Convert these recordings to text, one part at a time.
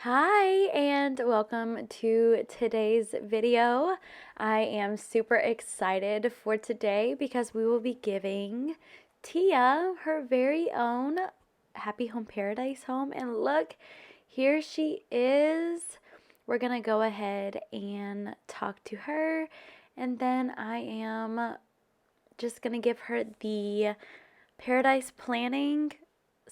Hi, and welcome to today's video. I am super excited for today because we will be giving Tia her very own Happy Home Paradise home. And look, here she is. We're gonna go ahead and talk to her, and then I am just gonna give her the Paradise Planning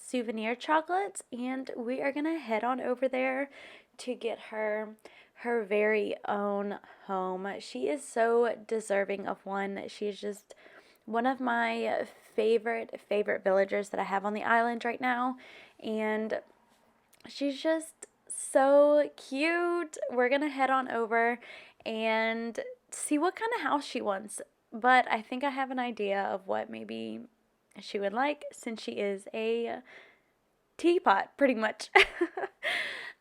souvenir chocolates, and we are gonna head on over there to get her very own home. She is so deserving of one. She's just one of my favorite villagers that I have on the island right now, and she's just so cute. We're gonna head on over and see what kind of house she wants. But I think I have an idea of what maybe she would like, since she is a teapot, pretty much.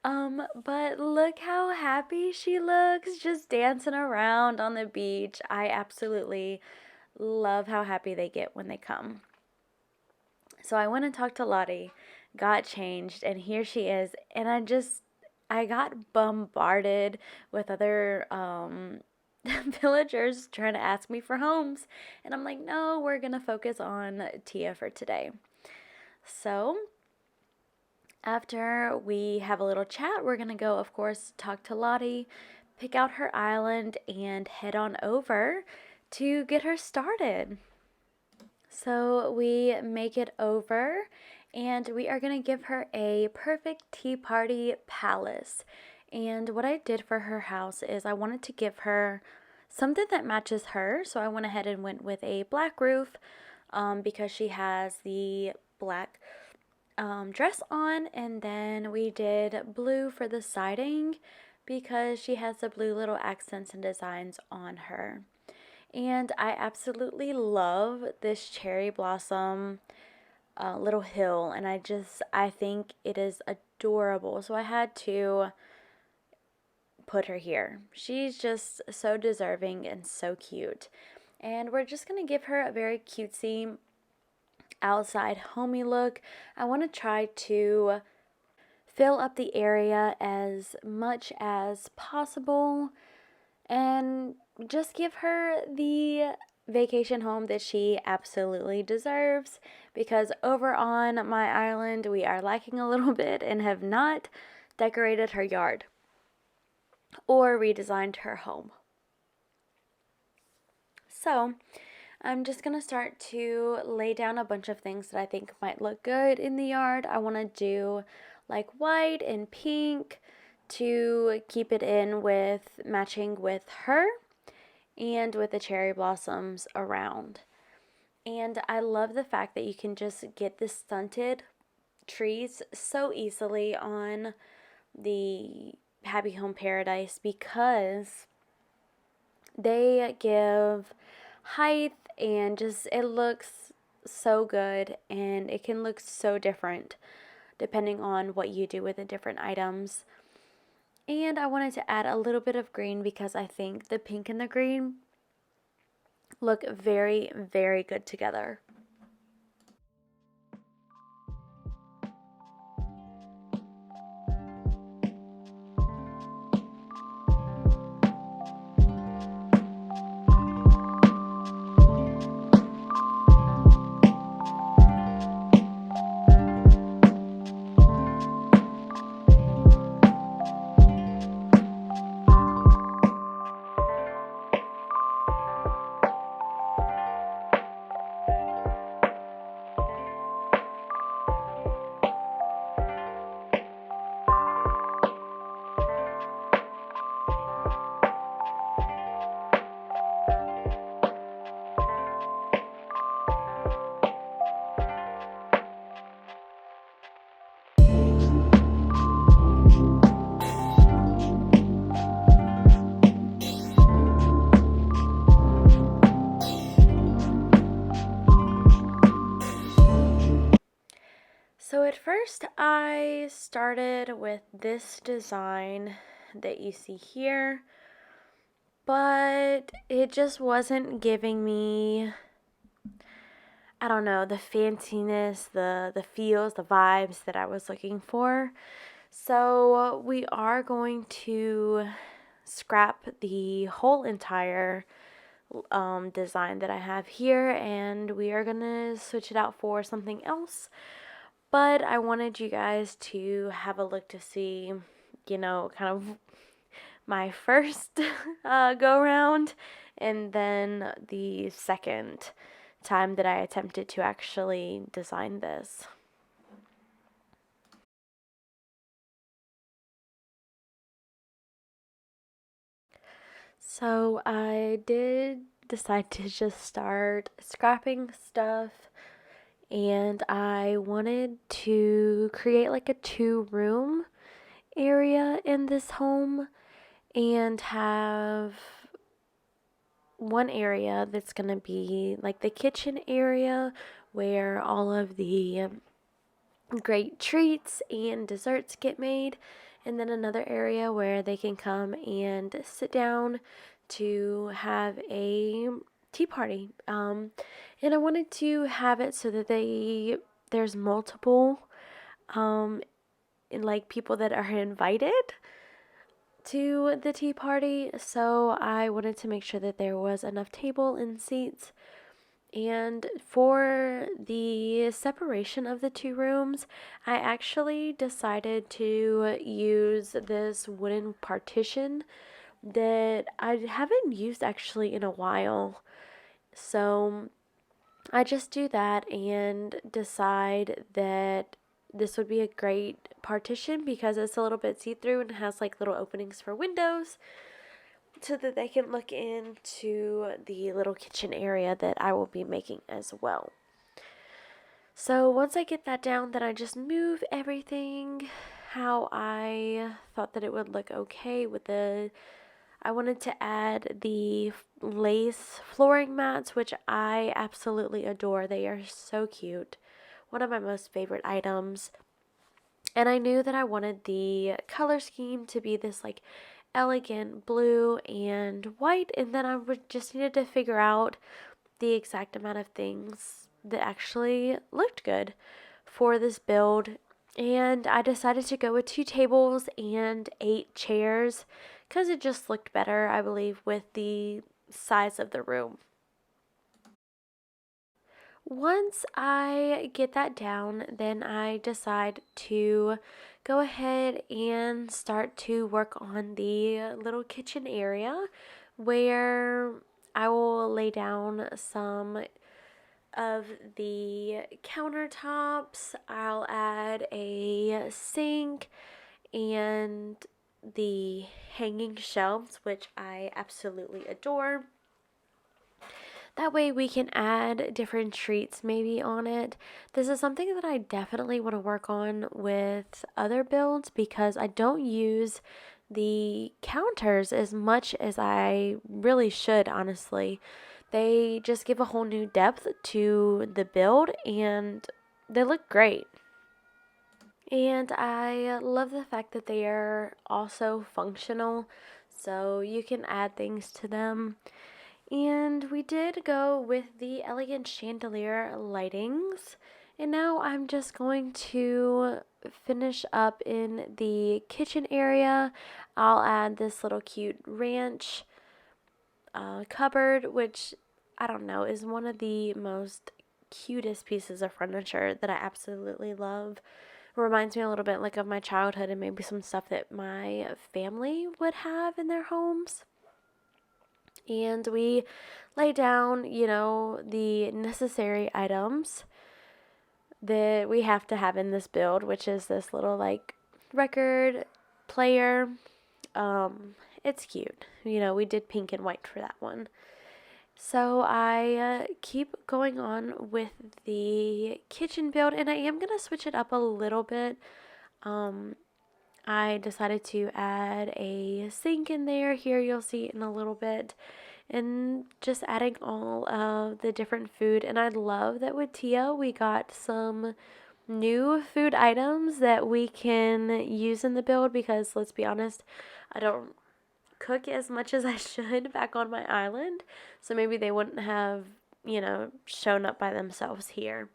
But look how happy she looks, just dancing around on the beach. I absolutely love how happy they get when they come. So I went and talked to Lottie, got changed, and here she is. And I got bombarded with other villagers trying to ask me for homes. And I'm like, no, we're going to focus on Tia for today. So after we have a little chat, we're going to go, of course, talk to Lottie, pick out her island, and head on over to get her started. So we make it over, and we are going to give her a perfect tea party palace. And what I did for her house is I wanted to give her something that matches her. So I went ahead and went with a black roof because she has the black dress on, and then we did blue for the siding because she has the blue little accents and designs on her. And I absolutely love this cherry blossom little hill, and I think it is adorable. So I had to put her here. She's just so deserving and so cute. And we're just going to give her a very cutesy outside homey look. I want to try to fill up the area as much as possible and just give her the vacation home that she absolutely deserves, because over on my island we are lacking a little bit and have not decorated her yard or redesigned her home. So I'm just going to start to lay down a bunch of things that I think might look good in the yard. I want to do like white and pink to keep it in with matching with her and with the cherry blossoms around. And I love the fact that you can just get the stunted trees so easily on the Happy Home Paradise because they give height, and just it looks so good, and it can look so different depending on what you do with the different items. And I wanted to add a little bit of green because I think the pink and the green look very, very good together. So at first I started with this design that you see here, but it just wasn't giving me, I don't know, the fanciness, the feels, the vibes that I was looking for. So we are going to scrap the whole entire design that I have here, and we are gonna switch it out for something else. But I wanted you guys to have a look to see, kind of my first go round, and then the second time that I attempted to actually design this. So I did decide to just start scrapping stuff, and I wanted to create like a 2-room area in this home and have one area that's going to be like the kitchen area where all of the great treats and desserts get made, and then another area where they can come and sit down to have a tea party. And I wanted to have it so that there's multiple like people that are invited to the tea party. So I wanted to make sure that there was enough table and seats. And for the separation of the 2 rooms, I actually decided to use this wooden partition that I haven't used actually in a while. So I just do that and decide that this would be a great partition because it's a little bit see-through and has like little openings for windows so that they can look into the little kitchen area that I will be making as well. So once I get that down, then I just move everything how I thought that it would look okay with I wanted to add the lace flooring mats, which I absolutely adore. They are so cute. One of my most favorite items. And I knew that I wanted the color scheme to be this like elegant blue and white, and then I would just needed to figure out the exact amount of things that actually looked good for this build. And I decided to go with 2 tables and 8 chairs because it just looked better, I believe, with the size of the room. Once I get that down, then I decide to go ahead and start to work on the little kitchen area where I will lay down some of the countertops. I'll add a sink and the hanging shelves, which I absolutely adore. That way we can add different treats maybe on it. This is something that I definitely want to work on with other builds because I don't use the counters as much as I really should, honestly. They just give a whole new depth to the build and they look great. And I love the fact that they are also functional, so you can add things to them. And we did go with the elegant chandelier lightings. And now I'm just going to finish up in the kitchen area. I'll add this little cute ranch cupboard, which I don't know, is one of the most cutest pieces of furniture that I absolutely love. It reminds me a little bit like of my childhood and maybe some stuff that my family would have in their homes. And we lay down, the necessary items that we have to have in this build, which is this little like record player. It's cute. We did pink and white for that one. So I keep going on with the kitchen build, and I am going to switch it up a little bit. I decided to add a sink in there. Here you'll see it in a little bit. And just adding all of the different food. And I love that with Tia, we got some new food items that we can use in the build because let's be honest, I don't cook as much as I should back on my island. So maybe they wouldn't have, shown up by themselves here.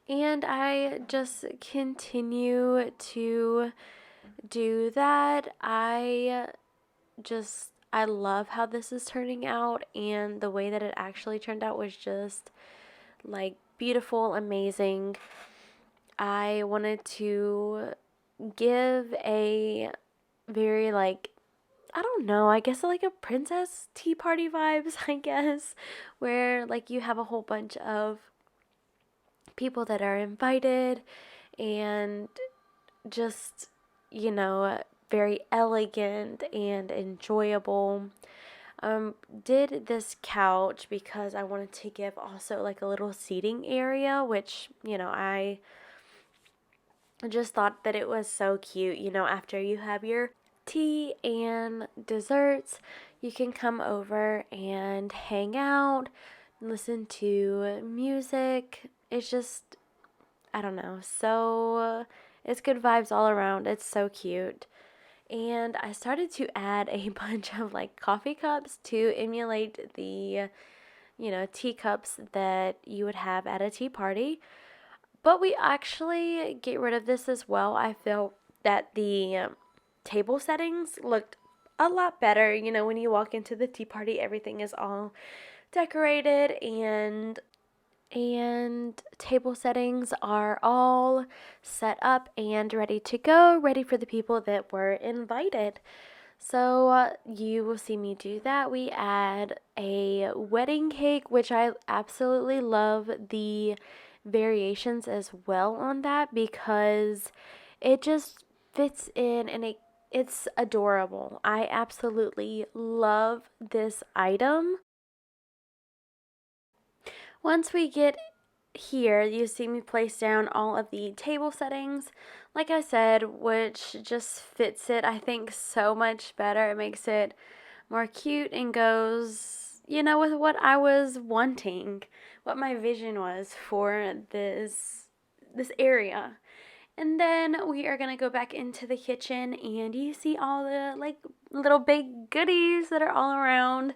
And I just continue to do that. I love how this is turning out, and the way that it actually turned out was just like beautiful, amazing. I wanted to give a very like, I don't know, I guess like a princess tea party vibes, I guess, where like you have a whole bunch of people that are invited and just, you know, very elegant and enjoyable. Did this couch because I wanted to give also like a little seating area, which, I just thought that it was so cute. After you have your tea and desserts, you can come over and hang out, listen to music. It's just, I don't know, so it's good vibes all around. It's so cute. And I started to add a bunch of like coffee cups to emulate the, teacups that you would have at a tea party. But we actually get rid of this as well. I felt that the table settings looked a lot better. When you walk into the tea party, everything is all decorated, and table settings are all set up and ready to go, ready for the people that were invited. So you will see me do that. We add a wedding cake, which I absolutely love the variations as well on that, because it just fits in, and it's adorable. I absolutely love this item. Once we get here, you see me place down all of the table settings, like I said, which just fits it, I think, so much better. It makes it more cute and goes, with what I was wanting, what my vision was for this area. And then we are gonna go back into the kitchen, and you see all the like little big goodies that are all around.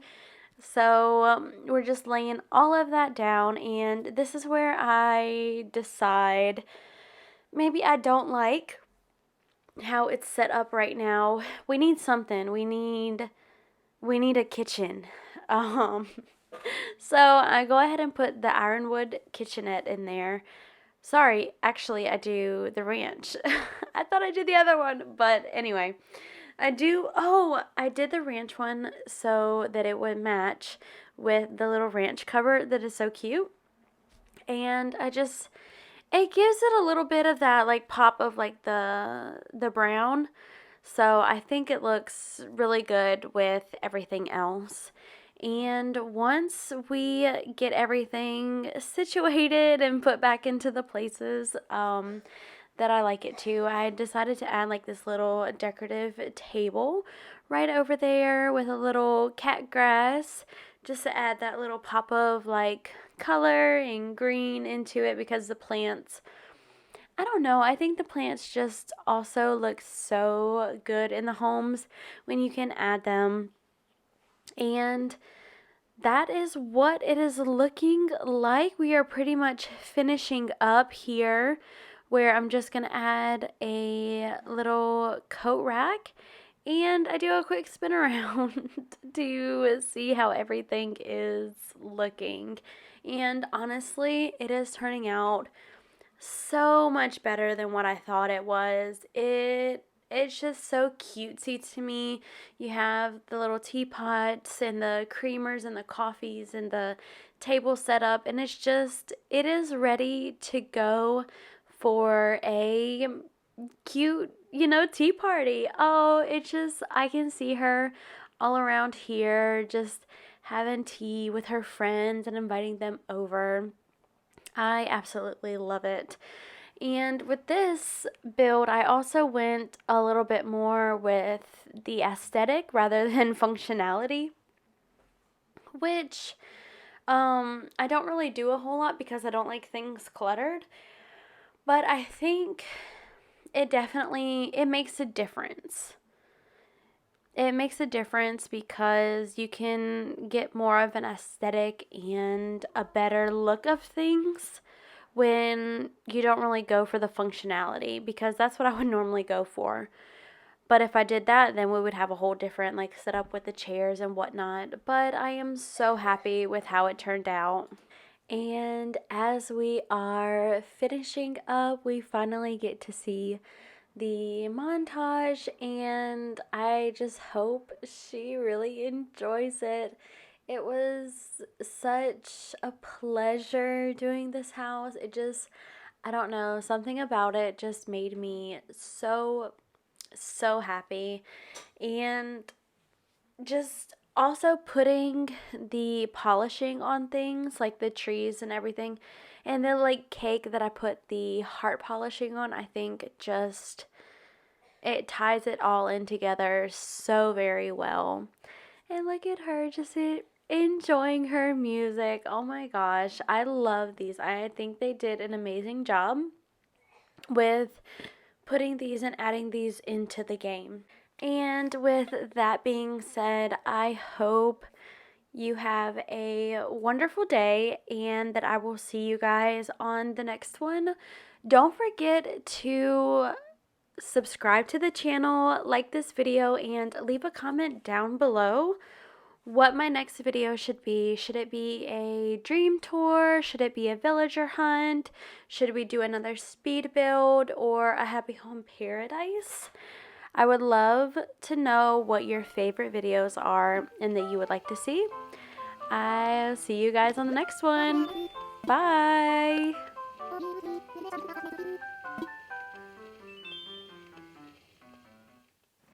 So we're just laying all of that down, and this is where I decide maybe I don't like how it's set up right now. We need something. We need a kitchen. Um, so I go ahead and put the Ironwood kitchenette in there. Sorry, actually I do the ranch. I thought I did the other one, but anyway. I did the ranch one so that it would match with the little ranch cover that is so cute. And it gives it a little bit of that like pop of like the brown. So I think it looks really good with everything else. And once we get everything situated and put back into the places, that I like it to, I decided to add like this little decorative table right over there with a little cat grass, just to add that little pop of like color and green into it, because the plants, I don't know, I think the plants just also look so good in the homes when you can add them. And that is what it is looking like. We are pretty much finishing up here, where I'm just going to add a little coat rack, and I do a quick spin around to see how everything is looking. And honestly, it is turning out so much better than what I thought it was. It's just so cutesy to me. You have the little teapots and the creamers and the coffees and the table set up, and it is ready to go for a cute, tea party. Oh, I can see her all around here just having tea with her friends and inviting them over. I absolutely love it. And with this build, I also went a little bit more with the aesthetic rather than functionality, which I don't really do a whole lot because I don't like things cluttered. But I think it makes a difference. It makes a difference because you can get more of an aesthetic and a better look of things when you don't really go for the functionality, because that's what I would normally go for. But if I did that, then we would have a whole different like setup with the chairs and whatnot. But I am so happy with how it turned out. And as we are finishing up, we finally get to see the montage, and I just hope she really enjoys it. It was such a pleasure doing this house. It just, I don't know, something about it just made me so, so happy. And just also putting the polishing on things like the trees and everything, and the like cake that I put the heart polishing on, I think just it ties it all in together so very well. And look at her just enjoying her music. Oh my gosh, I love these. I think they did an amazing job with putting these and adding these into the game. And with that being said, I hope you have a wonderful day and that I will see you guys on the next one. Don't forget to subscribe to the channel, like this video, and leave a comment down below what my next video should be. Should it be a dream tour? Should it be a villager hunt? Should we do another speed build or a happy home paradise? I would love to know what your favorite videos are and that you would like to see. I'll see you guys on the next one. Bye!